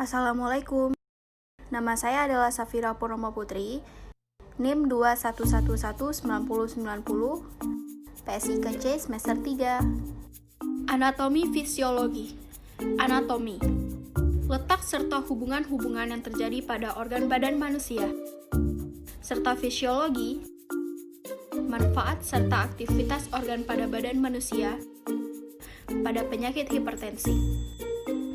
Assalamualaikum. Nama saya adalah Safira Purnomo Putri, NIM 21119090, PSIKC semester 3. Anatomi fisiologi. Anatomi. Letak serta hubungan-hubungan yang terjadi pada organ badan manusia. Serta fisiologi. Manfaat serta aktivitas organ pada badan manusia pada penyakit hipertensi.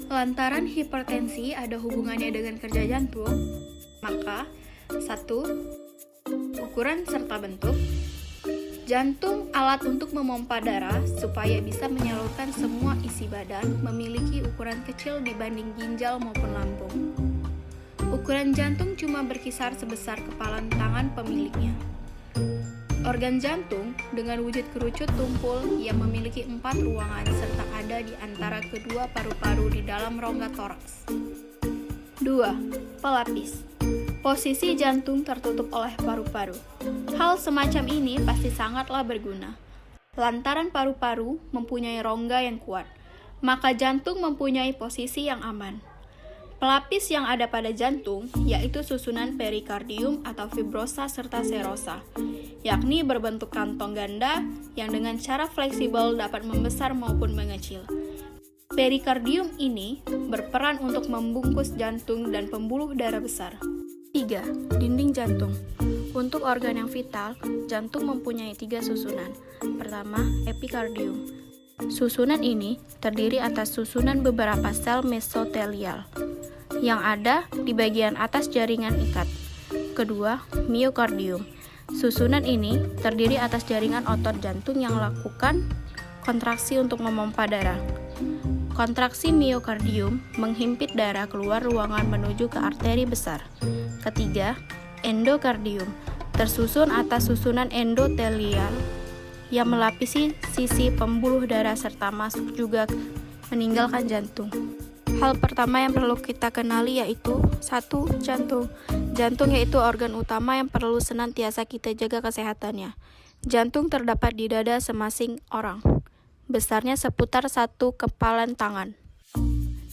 Lantaran hipertensi ada hubungannya dengan kerja jantung, maka 1. Ukuran serta bentuk. Jantung alat untuk memompa darah supaya bisa menyalurkan semua isi badan memiliki ukuran kecil dibanding ginjal maupun lambung. Ukuran jantung cuma berkisar sebesar kepalan tangan pemiliknya. Organ jantung dengan wujud kerucut tumpul yang memiliki 4 ruangan serta ada di antara kedua paru-paru di dalam rongga toraks. 2. Pelapis. Posisi jantung tertutup oleh paru-paru. Hal semacam ini pasti sangatlah berguna. Lantaran paru-paru mempunyai rongga yang kuat, maka jantung mempunyai posisi yang aman. Pelapis yang ada pada jantung yaitu susunan perikardium atau fibrosa serta serosa, yakni berbentuk kantong ganda yang dengan cara fleksibel dapat membesar maupun mengecil. Perikardium ini berperan untuk membungkus jantung dan pembuluh darah besar. 3. Dinding jantung. Untuk organ yang vital, jantung mempunyai 3 susunan. Pertama, epikardium. Susunan ini terdiri atas susunan beberapa sel mesotelial yang ada di bagian atas jaringan ikat. Kedua, miokardium. Susunan ini terdiri atas jaringan otot jantung yang melakukan kontraksi untuk memompa darah. Kontraksi miokardium menghimpit darah keluar ruangan menuju ke arteri besar. Ketiga, endokardium. Tersusun atas susunan endotelial yang melapisi sisi pembuluh darah serta masuk juga meninggalkan jantung. Hal pertama yang perlu kita kenali yaitu 1. Jantung. Jantung yaitu organ utama yang perlu senantiasa kita jaga kesehatannya. Jantung terdapat di dada semasing orang. Besarnya seputar 1 kepalan tangan.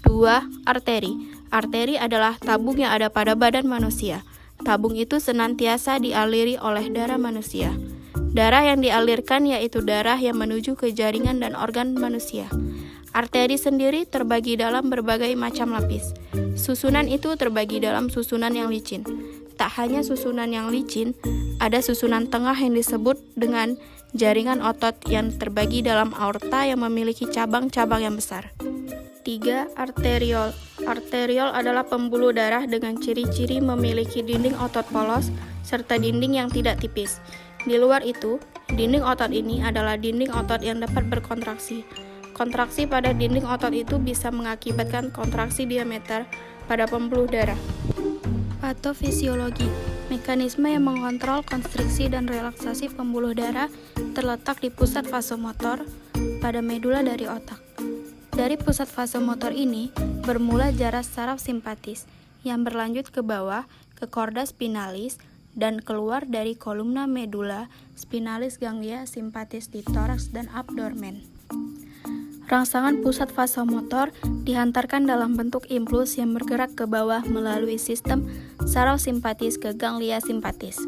2. Arteri. Arteri adalah tabung yang ada pada badan manusia. Tabung itu senantiasa dialiri oleh darah manusia. Darah yang dialirkan yaitu darah yang menuju ke jaringan dan organ manusia. Arteri sendiri terbagi dalam berbagai macam lapis. Susunan itu terbagi dalam susunan yang licin. Tak hanya susunan yang licin, ada susunan tengah yang disebut dengan jaringan otot yang terbagi dalam aorta yang memiliki cabang-cabang yang besar. 3. Arteriol. Arteriol adalah pembuluh darah dengan ciri-ciri memiliki dinding otot polos serta dinding yang tidak tipis. Di luar itu, dinding otot ini adalah dinding otot yang dapat berkontraksi. Kontraksi pada dinding otot itu bisa mengakibatkan kontraksi diameter pada pembuluh darah. Patofisiologi. Mekanisme yang mengontrol konstriksi dan relaksasi pembuluh darah terletak di pusat vasomotor pada medula dari otak. Dari pusat vasomotor ini bermula jarak saraf simpatis yang berlanjut ke bawah ke chorda spinalis dan keluar dari kolumna medula spinalis ganglia simpatis di toraks dan abdomen. Rangsangan pusat vasomotor dihantarkan dalam bentuk impuls yang bergerak ke bawah melalui sistem saraf simpatis ke ganglia simpatis.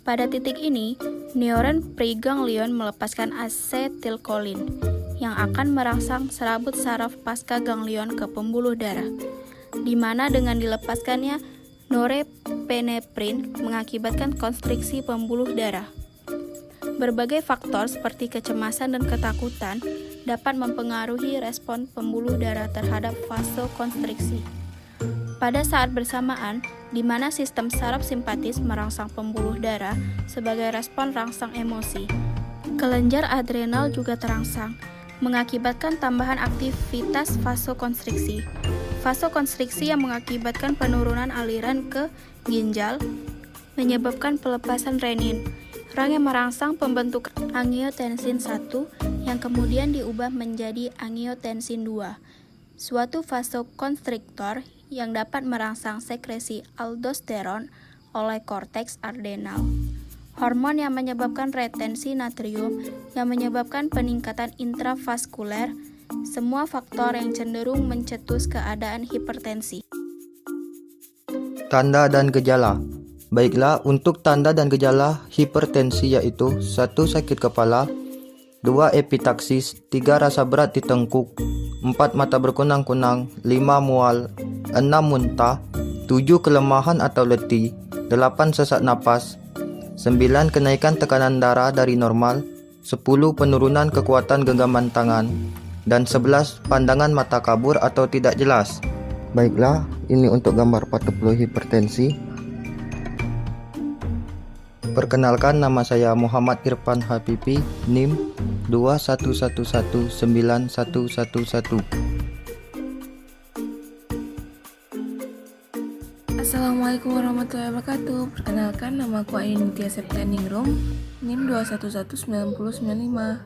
Pada titik ini, neuron preganglion melepaskan asetilkolin yang akan merangsang serabut saraf pasca ganglion ke pembuluh darah, di mana dengan dilepaskannya norepinephrine mengakibatkan konstriksi pembuluh darah. Berbagai faktor seperti kecemasan dan ketakutan dapat mempengaruhi respon pembuluh darah terhadap vasokonstriksi. Pada saat bersamaan, di mana sistem saraf simpatis merangsang pembuluh darah sebagai respon rangsang emosi, kelenjar adrenal juga terangsang, mengakibatkan tambahan aktivitas vasokonstriksi. Vasokonstriksi yang mengakibatkan penurunan aliran ke ginjal menyebabkan pelepasan renin, rang yang merangsang pembentukan angiotensin 1 yang kemudian diubah menjadi angiotensin 2, suatu vasokonstriktor yang dapat merangsang sekresi aldosteron oleh korteks adrenal. Hormon yang menyebabkan retensi natrium yang menyebabkan peningkatan intravaskuler, semua faktor yang cenderung mencetus keadaan hipertensi. Tanda dan gejala. Baiklah, untuk tanda dan gejala hipertensi yaitu 1. Sakit kepala, 2. epitaksis, 3. Rasa berat di tengkuk, 4. Mata berkunang-kunang, 5. Mual, 6. Muntah, 7. Kelemahan atau letih, 8. Sesak napas, 9. Kenaikan tekanan darah dari normal, 10. Penurunan kekuatan genggaman tangan, dan 11. Pandangan mata kabur atau tidak jelas. Baiklah, ini untuk gambar patoplo hipertensi. Perkenalkan, nama saya Muhammad Irfan Habibi, NIM 2111911. Assalamualaikum warahmatullahi wabarakatuh. Perkenalkan, nama aku Ainuntia Septianingrum, NIM 2119095.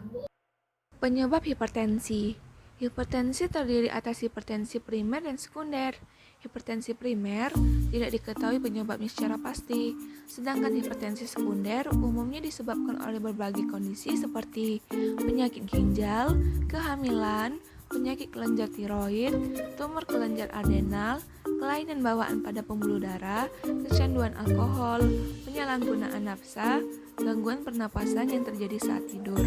Penyebab hipertensi. Hipertensi terdiri atas hipertensi primer dan sekunder. Hipertensi primer tidak diketahui penyebabnya secara pasti, sedangkan hipertensi sekunder umumnya disebabkan oleh berbagai kondisi seperti penyakit ginjal, kehamilan, penyakit kelenjar tiroid, tumor kelenjar adenal, kelainan bawaan pada pembuluh darah, kecanduan alkohol, penyalahgunaan nafsa, gangguan pernapasan yang terjadi saat tidur.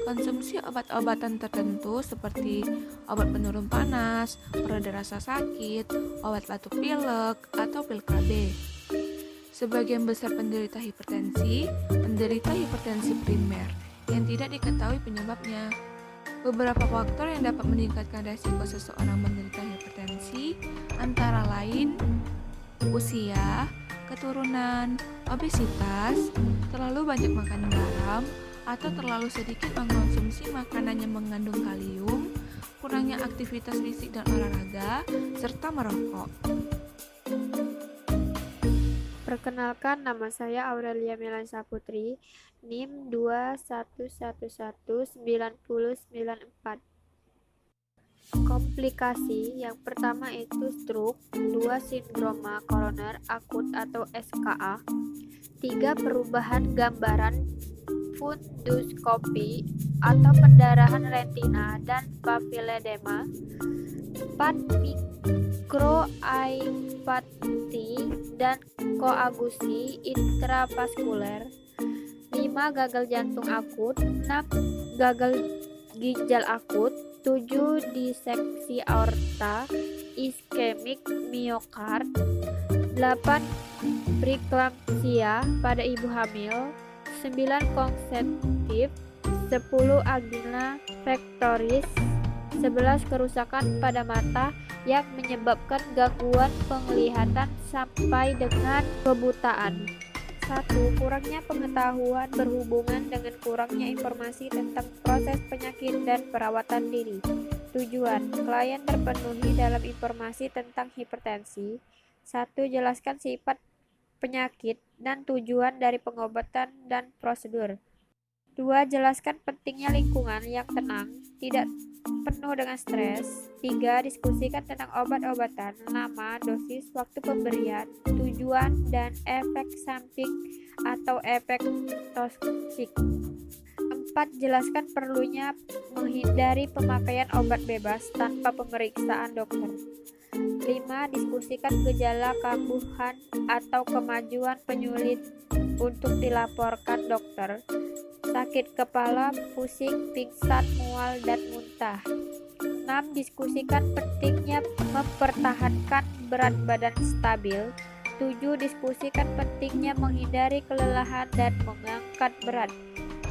Konsumsi obat-obatan tertentu seperti obat penurun panas, pereda rasa sakit, obat batuk pilek, atau pil KB. Sebagian besar penderita hipertensi primer yang tidak diketahui penyebabnya. Beberapa faktor yang dapat meningkatkan resiko seseorang menderita hipertensi antara lain usia, keturunan, obesitas, terlalu banyak makan garam, atau terlalu sedikit mengkonsumsi makanan yang mengandung kalium, kurangnya aktivitas fisik dan olahraga, serta merokok. Perkenalkan, nama saya Aurelia Melansa Putri, NIM 2111994. Komplikasi yang pertama itu stroke, 2. Sindroma koroner akut atau SKA, 3. Perubahan gambaran funduskopi atau pendarahan retina dan papilledema, 4. Mikroaipati dan koagusi intravaskuler, 5. Gagal jantung akut, 6. Gagal ginjal akut, 7. Diseksi aorta, iskemik miokard, 8. Preeklamsia pada ibu hamil, 9. Konseptif, 10. Angina pectoris, 11. Kerusakan pada mata yang menyebabkan gangguan penglihatan sampai dengan kebutaan. 1. Kurangnya pengetahuan berhubungan dengan kurangnya informasi tentang proses penyakit dan perawatan diri. Tujuan klien terpenuhi dalam informasi tentang hipertensi. 1. Jelaskan sifat penyakit dan tujuan dari pengobatan dan prosedur. 2. Jelaskan pentingnya lingkungan yang tenang, tidak penuh dengan stres. 3. Diskusikan tentang obat-obatan, nama, dosis, waktu pemberian, tujuan, dan efek samping atau efek toksik. 4. Jelaskan perlunya menghindari pemakaian obat bebas tanpa pemeriksaan dokter. 5. Diskusikan gejala kambuhan atau kemajuan penyulit untuk dilaporkan dokter. Sakit kepala, pusing, pingsan, mual, dan muntah. 6. Diskusikan pentingnya mempertahankan berat badan stabil. 7. Diskusikan pentingnya menghindari kelelahan dan mengangkat berat.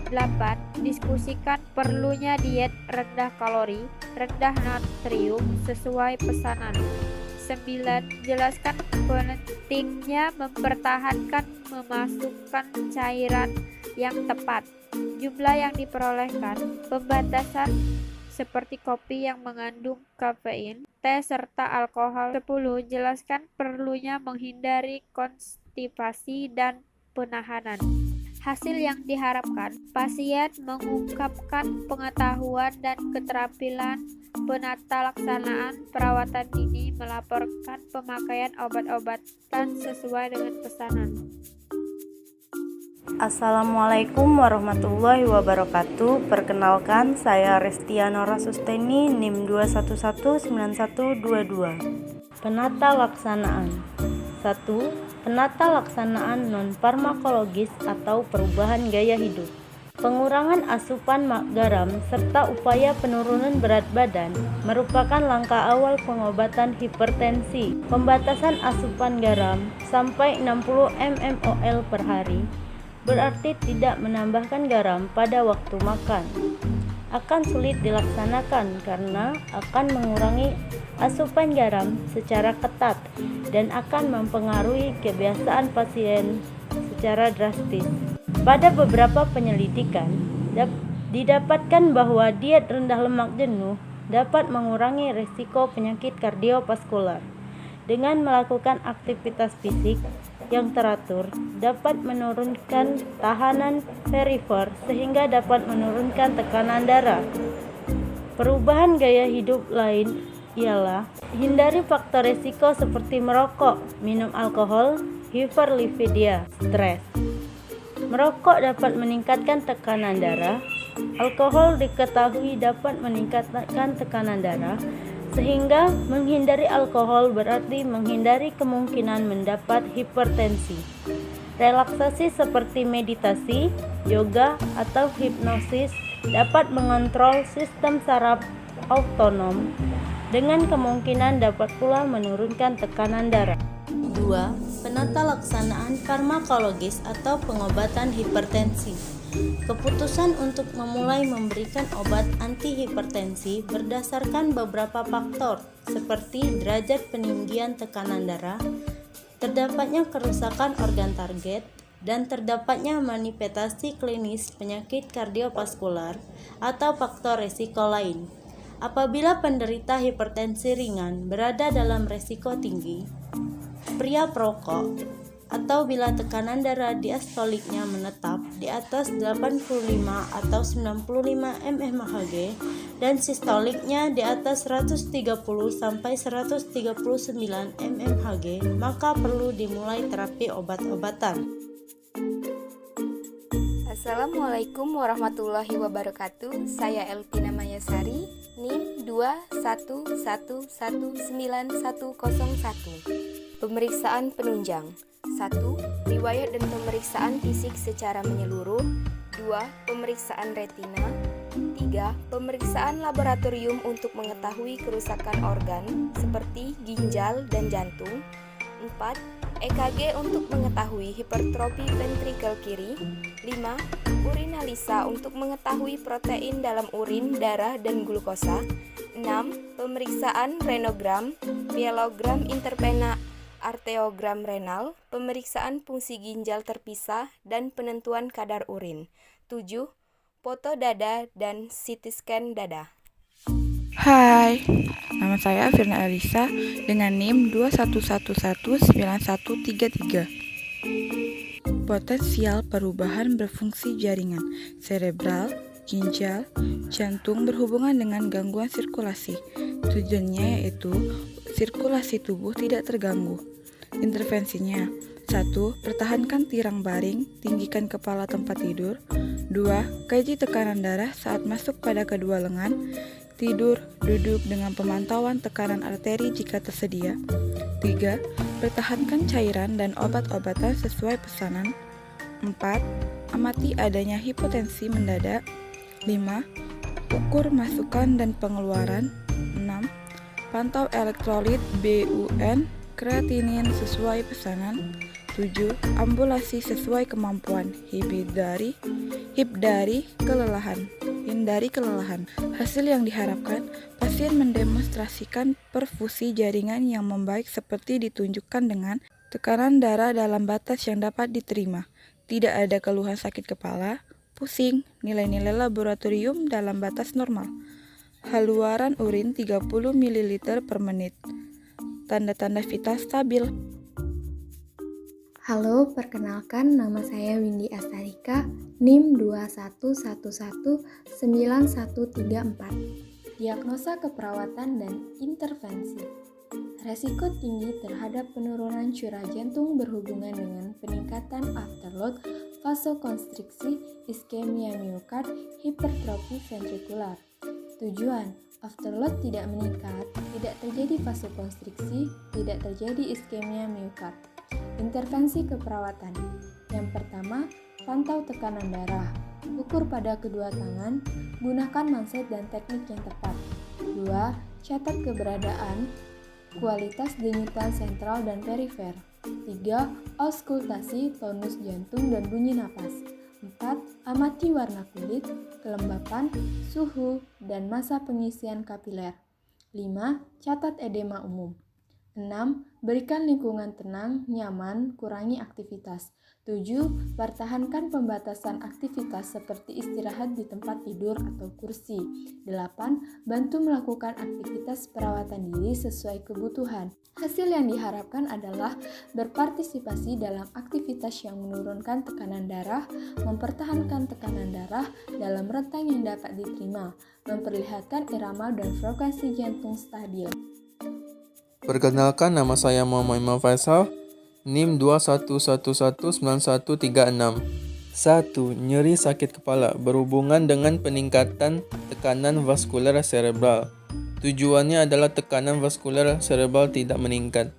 8. Diskusikan perlunya diet rendah kalori, rendah natrium sesuai pesanan. 9. Jelaskan pentingnya mempertahankan memasukkan cairan yang tepat, jumlah yang diperolehkan, pembatasan seperti kopi yang mengandung kafein, teh serta alkohol. 10. Jelaskan perlunya menghindari konstipasi dan penahanan. Hasil yang diharapkan, pasien mengungkapkan pengetahuan dan keterampilan penata laksanaan perawatan dini, melaporkan pemakaian obat-obatan sesuai dengan pesanan. Assalamualaikum warahmatullahi wabarakatuh. Perkenalkan, saya Restiana Rasusteni, NIM 2119122. Penata laksanaan. 1. Penata laksanaan non-farmakologis atau perubahan gaya hidup. Pengurangan asupan garam serta upaya penurunan berat badan merupakan langkah awal pengobatan hipertensi. Pembatasan asupan garam sampai 60 mmol per hari berarti tidak menambahkan garam pada waktu makan. Akan sulit dilaksanakan karena akan mengurangi asupan garam secara ketat dan akan mempengaruhi kebiasaan pasien secara drastis. Pada beberapa penyelidikan, didapatkan bahwa diet rendah lemak jenuh dapat mengurangi risiko penyakit kardiovaskular. Dengan melakukan aktivitas fisik yang teratur, dapat menurunkan tahanan perifer sehingga dapat menurunkan tekanan darah. Perubahan gaya hidup lain ialah hindari faktor risiko seperti merokok, minum alkohol, hiperlipidia, stres. Merokok dapat meningkatkan tekanan darah. Alkohol diketahui dapat meningkatkan tekanan darah, sehingga menghindari alkohol berarti menghindari kemungkinan mendapat hipertensi. Relaksasi seperti meditasi, yoga, atau hipnosis dapat mengontrol sistem saraf autonom, dengan kemungkinan dapat pula menurunkan tekanan darah. 2. Penata laksanaan farmakologis atau pengobatan hipertensi. Keputusan untuk memulai memberikan obat antihipertensi berdasarkan beberapa faktor seperti derajat peninggian tekanan darah, terdapatnya kerusakan organ target, dan terdapatnya manifestasi klinis penyakit kardiovaskular atau faktor risiko lain. Apabila penderita hipertensi ringan berada dalam risiko tinggi, pria perokok, atau bila tekanan darah diastoliknya menetap di atas 85 atau 95 mmHg dan sistoliknya di atas 130 sampai 139 mmHg, maka perlu dimulai terapi obat-obatan. Assalamualaikum warahmatullahi wabarakatuh. Saya Elpina Mayasari, NIM 211191101. Pemeriksaan penunjang. 1. Riwayat dan pemeriksaan fisik secara menyeluruh. 2. Pemeriksaan retina. 3. Pemeriksaan laboratorium untuk mengetahui kerusakan organ seperti ginjal dan jantung. 4. EKG untuk mengetahui hipertrofi ventrikel kiri. 5. Urinalisa untuk mengetahui protein dalam urin, darah, dan glukosa. 6. Pemeriksaan renogram, pielogram intervena, arteriogram renal, pemeriksaan fungsi ginjal terpisah, dan penentuan kadar urin. 7. Foto dada dan CT scan dada. Hai, nama saya Firna Elisa dengan NIM 2119133. Potensial perubahan berfungsi jaringan serebral, ginjal, jantung berhubungan dengan gangguan sirkulasi. Tujuannya yaitu sirkulasi tubuh tidak terganggu. Intervensinya: 1. Pertahankan tirang baring, tinggikan kepala tempat tidur. 2. Kaji tekanan darah saat masuk pada kedua lengan. Tidur, duduk dengan pemantauan tekanan arteri jika tersedia. 3. Pertahankan cairan dan obat-obatan sesuai pesanan. 4. Amati adanya hipotensi mendadak. 5. Ukur masukan dan pengeluaran. 6. Pantau elektrolit BUN, kreatinin sesuai pesanan. 7. Ambulasi sesuai kemampuan. Hindari kelelahan. Hasil yang diharapkan, pasien mendemonstrasikan perfusi jaringan yang membaik seperti ditunjukkan dengan tekanan darah dalam batas yang dapat diterima. Tidak ada keluhan sakit kepala, pusing, nilai-nilai laboratorium dalam batas normal. Haluaran urin 30 ml per menit. Tanda-tanda vital stabil. Halo, perkenalkan nama saya Windy Astarika, NIM 2119134. Diagnosa keperawatan dan intervensi. Resiko tinggi terhadap penurunan curah jantung berhubungan dengan peningkatan afterload, vasokonstriksi, iskemia miokard, hipertrofi ventrikular. Tujuan: afterload tidak meningkat, tidak terjadi vasokonstriksi, tidak terjadi iskemia miokard. Intervensi keperawatan. Yang pertama, pantau tekanan darah. Ukur pada kedua tangan, gunakan manset dan teknik yang tepat. 2. Catat keberadaan, kualitas denyutan sentral dan perifer. 3. Auskultasi, tonus jantung dan bunyi napas. 4. Amati warna kulit, kelembapan, suhu, dan masa pengisian kapiler. 5. Catat edema umum. 6. Berikan lingkungan tenang, nyaman, kurangi aktivitas. 7. Pertahankan pembatasan aktivitas seperti istirahat di tempat tidur atau kursi. 8. Bantu melakukan aktivitas perawatan diri sesuai kebutuhan. Hasil yang diharapkan adalah berpartisipasi dalam aktivitas yang menurunkan tekanan darah, mempertahankan tekanan darah dalam rentang yang dapat diterima, memperlihatkan irama dan frekuensi jantung stabil. Perkenalkan, nama saya Muhammad Imam Faisal, NIM 21119136. 1. Nyeri sakit kepala berhubungan dengan peningkatan tekanan vaskular cerebral. Tujuannya adalah tekanan vaskular cerebral tidak meningkat.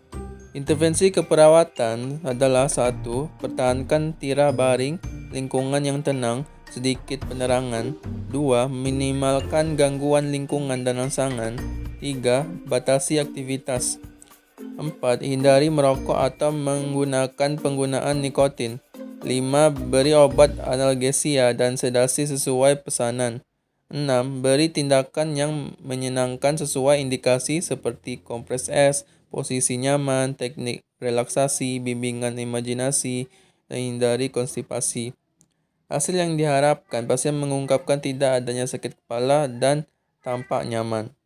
Intervensi keperawatan adalah 1. Pertahankan tirai baring, lingkungan yang tenang, sedikit penerangan. 2. Minimalkan gangguan lingkungan dan rangsangan. 3. Batasi aktivitas. 4. Hindari merokok atau menggunakan penggunaan nikotin. 5. Beri obat analgesia dan sedasi sesuai pesanan. 6. Beri tindakan yang menyenangkan sesuai indikasi seperti kompres es, posisi nyaman, teknik relaksasi, bimbingan imajinasi, dan hindari konstipasi. Hasil yang diharapkan, pasien mengungkapkan tidak adanya sakit kepala dan tampak nyaman.